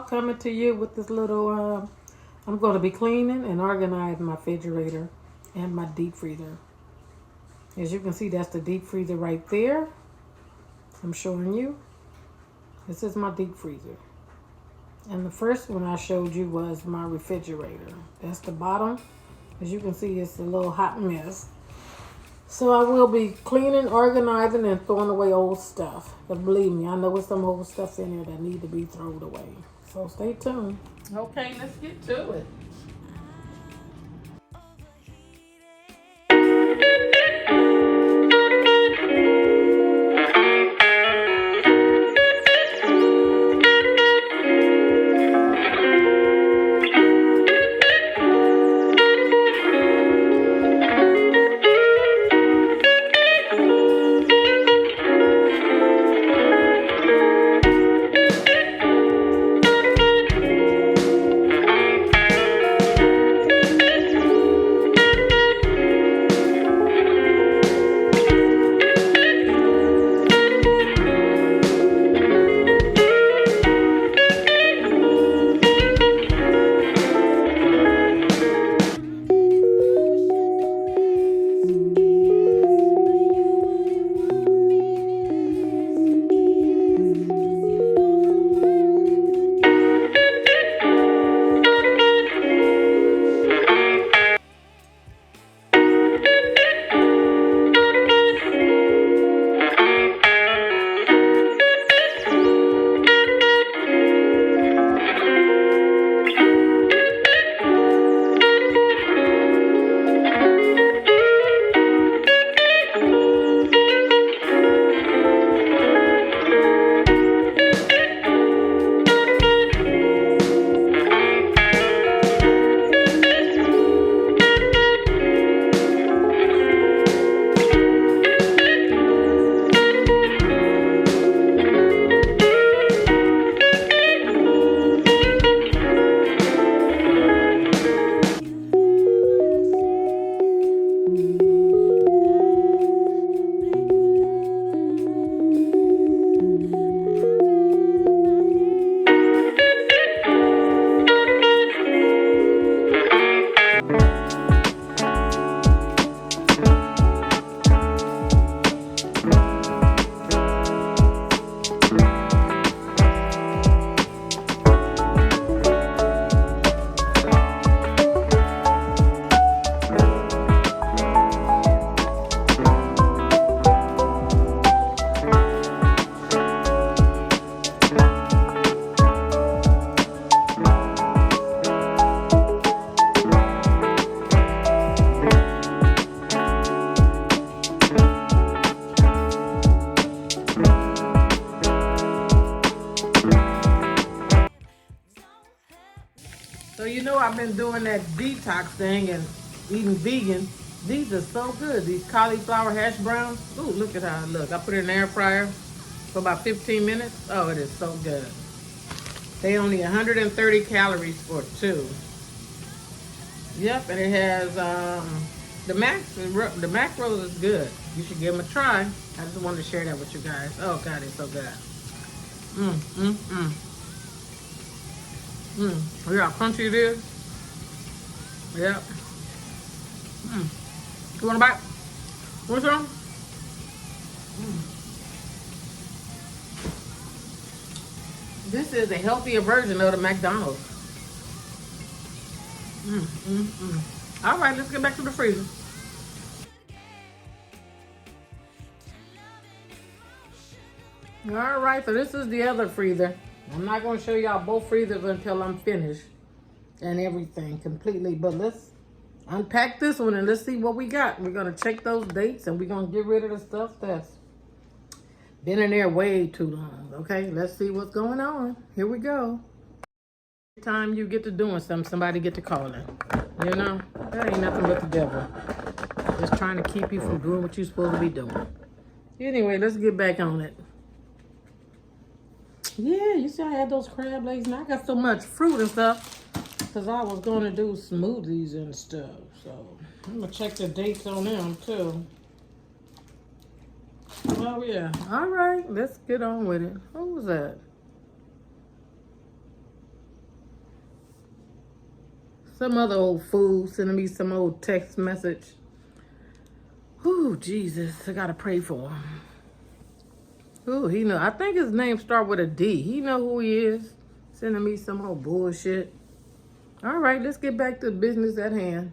coming to you with this little, I'm going to be cleaning and organizing my refrigerator and my deep freezer. As you can see, that's the deep freezer right there. I'm showing you. This is my deep freezer. And the first one I showed you was my refrigerator. That's the bottom. As you can see, it's a little hot mess. So I will be cleaning, organizing, and throwing away old stuff. But believe me, I know there's some old stuff in here that need to be thrown away. So stay tuned. Okay, let's get to it. So you know I've been doing that detox thing and eating vegan. These are so good. These cauliflower hash browns. Ooh, look at how it looks. I put it in the air fryer for about 15 minutes. Oh, it is so good. They only 130 calories for two. Yep, and it has the macros is good. You should give them a try. I just wanted to share that with you guys. Oh God, it's so good. Look how crunchy it is. Yep. You want a bite? Want some? This is a healthier version of the McDonald's. All right, let's get back to the freezer. All right, so this is the other freezer. I'm not going to show y'all both freezers until I'm finished and everything completely. But let's unpack this one and let's see what we got. We're going to check those dates and we're going to get rid of the stuff that's been in there way too long. Okay, let's see what's going on. Here we go. Every time you get to doing something, somebody get to calling. You know, that ain't nothing but the devil. Just trying to keep you from doing what you're supposed to be doing. Anyway, let's get back on it. Yeah, you see I had those crab legs and I got so much fruit and stuff because I was going to do smoothies and stuff. So I'm going to check the dates on them too. Oh yeah. All right, let's get on with it. Who was that? Some other old fool sending me some old text message. Ooh, Jesus, I gotta pray for him. Ooh, he know. I think his name start with a D. He know who he is. Sending me some old bullshit. All right, let's get back to the business at hand.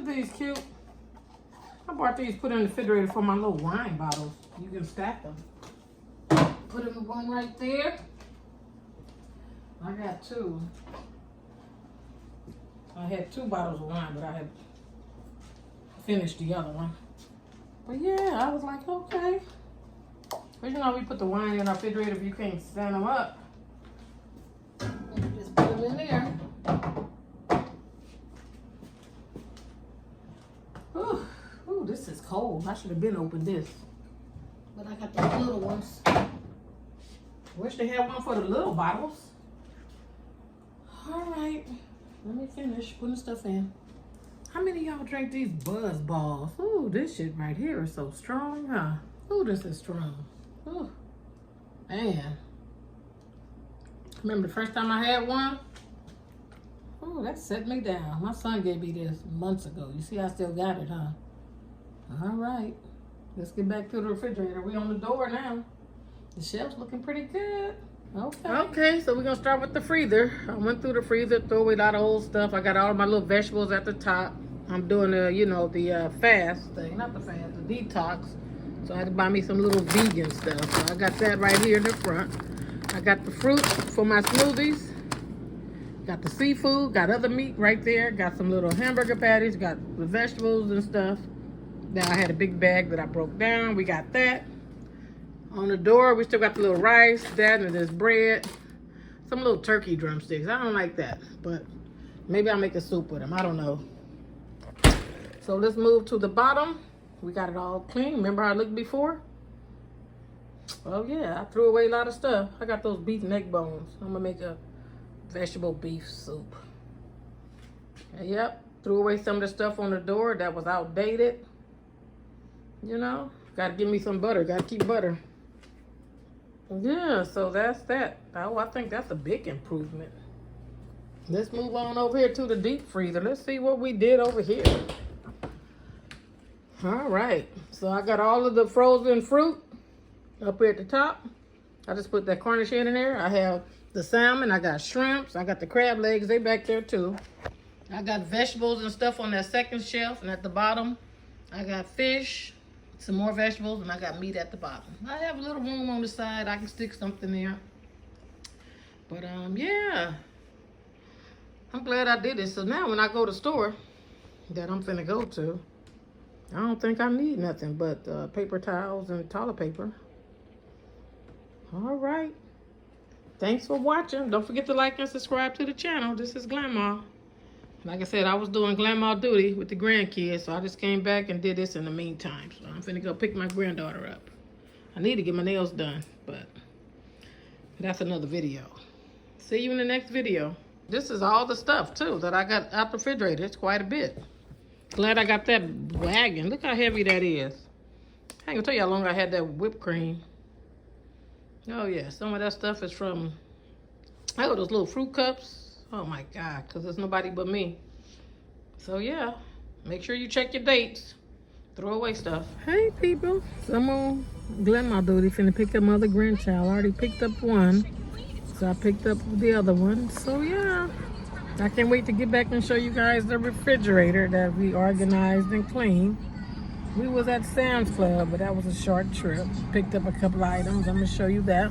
These cute. I bought these, put in the refrigerator for my little wine bottles. You can stack them. Put them in one right there. I got two. I had 2 bottles of wine, but I had finished the other one. But yeah, I was like, okay. But you know, we put the wine in our refrigerator if you can't stand them up. Just put them in there. Ooh, this is cold. I should have been opened this. But I got the little ones. Wish they had one for the little bottles. All right, let me finish putting stuff in. How many of y'all drink these Buzz Balls? Ooh, this shit right here is so strong, huh? Ooh, this is strong. Ooh, man. Remember the first time I had one? Oh, that set me down. My son gave me this months ago. You see, I still got it, huh? All right. Let's get back to the refrigerator. We on the door now. The shelf's looking pretty good. Okay. Okay, so we're going to start with the freezer. I went through the freezer, threw away a lot of old stuff. I got all my little vegetables at the top. I'm doing the, you know, the fast thing. Not the fast, the detox. So I had to buy me some little vegan stuff. So I got that right here in the front. I got the fruit for my smoothies. Got the seafood, got other meat right there. Got some little hamburger patties, got the vegetables and stuff. Now I had a big bag that I broke down. We got that. On the door, we still got the little rice, that, and this bread. Some little turkey drumsticks. I don't like that, but maybe I'll make a soup with them. I don't know. So let's move to the bottom. We got it all clean. Remember how I looked before? Oh yeah, I threw away a lot of stuff. I got those beef neck bones. I'm gonna make a vegetable beef soup. Yep, threw away some of the stuff on the door that was outdated. You know, gotta give me some butter. Gotta keep butter. Yeah, so that's that. Oh, I think that's a big improvement. Let's move on over here to the deep freezer. Let's see what we did over here. All right, so I got all of the frozen fruit. Up here at the top, I just put that Cornish hen in there. I have the salmon, I got shrimps, I got the crab legs, they back there too. I got vegetables and stuff on that second shelf, and at the bottom, I got fish, some more vegetables, and I got meat at the bottom. I have a little room on the side, I can stick something there. But yeah, I'm glad I did it. So now when I go to the store that I'm finna go to, I don't think I need nothing but paper towels and toilet paper. All right. Thanks for watching. Don't forget to like and subscribe to the channel. This is GlamMa. Like I said, I was doing GlamMa duty with the grandkids, so I just came back and did this in the meantime. So I'm finna go pick my granddaughter up. I need to get my nails done, but that's another video. See you in the next video. This is all the stuff, too, that I got out the refrigerator. It's quite a bit. Glad I got that wagon. Look how heavy that is. I ain't gonna tell you how long I had that whipped cream. Oh, yeah. Some of that stuff is from, oh, those little fruit cups. Oh, my God, because there's nobody but me. So, yeah, make sure you check your dates. Throw away stuff. Hey, people. So I'm on GlamMa duty. Finna pick up my other grandchild. I already picked up one. So I picked up the other one. So, yeah. I can't wait to get back and show you guys the refrigerator that we organized and cleaned. We was at Sam's Club, but that was a short trip. Picked up a couple items. I'm going to show you that.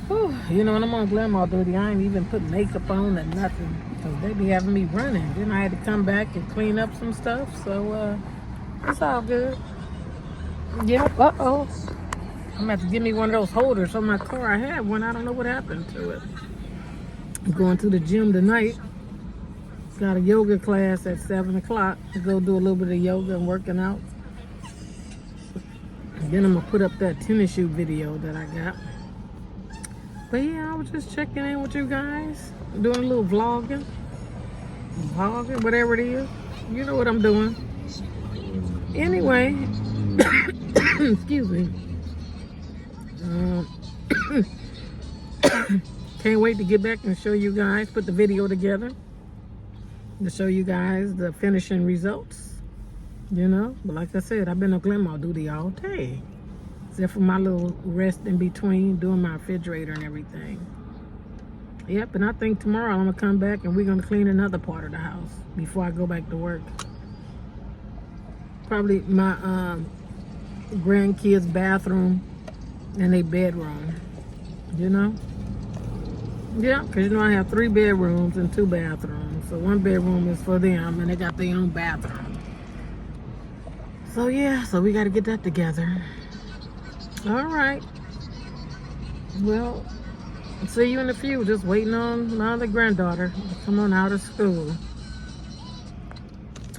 Whew. You know, when I'm on GlamMa duty, I ain't even put makeup on or nothing. Because they be having me running. Then I had to come back and clean up some stuff. So, it's all good. Yep. Uh-oh. I'm going to have to give me one of those holders on my car. I had one. I don't know what happened to it. I'm going to the gym tonight. Got a yoga class at 7 o'clock to go do a little bit of yoga and working out. And then I'm going to put up that tennis shoe video that I got. But yeah, I was just checking in with you guys. Doing a little vlogging, whatever it is. You know what I'm doing. Anyway, excuse me. Can't wait to get back and show you guys, put the video together to show you guys the finishing results, you know. But like I said, I've been on GlamMa duty all day, except for my little rest in between doing my refrigerator and everything. Yep, and I think tomorrow I'm gonna come back and we're gonna clean another part of the house before I go back to work. Probably my grandkids' bathroom and their bedroom, you know. Yeah, because you know I have 3 bedrooms and 2 bathrooms. So 1 bedroom is for them and they got their own bathroom. So yeah, so we got to get that together. All right. Well, see you in a few. Just waiting on my other granddaughter to come on out of school.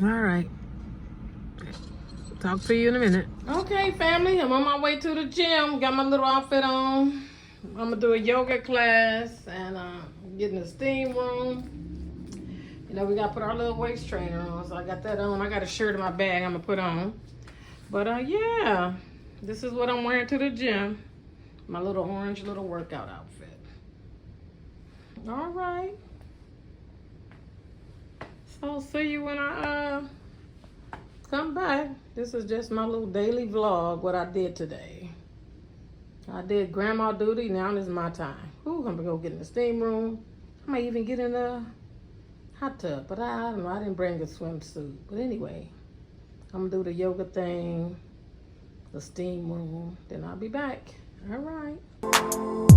All right. Talk to you in a minute. Okay, family, I'm on my way to the gym. Got my little outfit on. I'm gonna do a yoga class and get in the steam room. You know, we gotta put our little waist trainer on, so I got that on. I got a shirt in my bag I'm gonna put on. But yeah, this is what I'm wearing to the gym. My little orange little workout outfit. All right. So I'll see you when I come back. This is just my little daily vlog, what I did today. I did GlamMa duty, now it's my time. Ooh, I'm gonna go get in the steam room. I might even get in the hot tub, but I don't know, I didn't bring a swimsuit. But anyway, I'm gonna do the yoga thing, the steam room, then I'll be back. All right.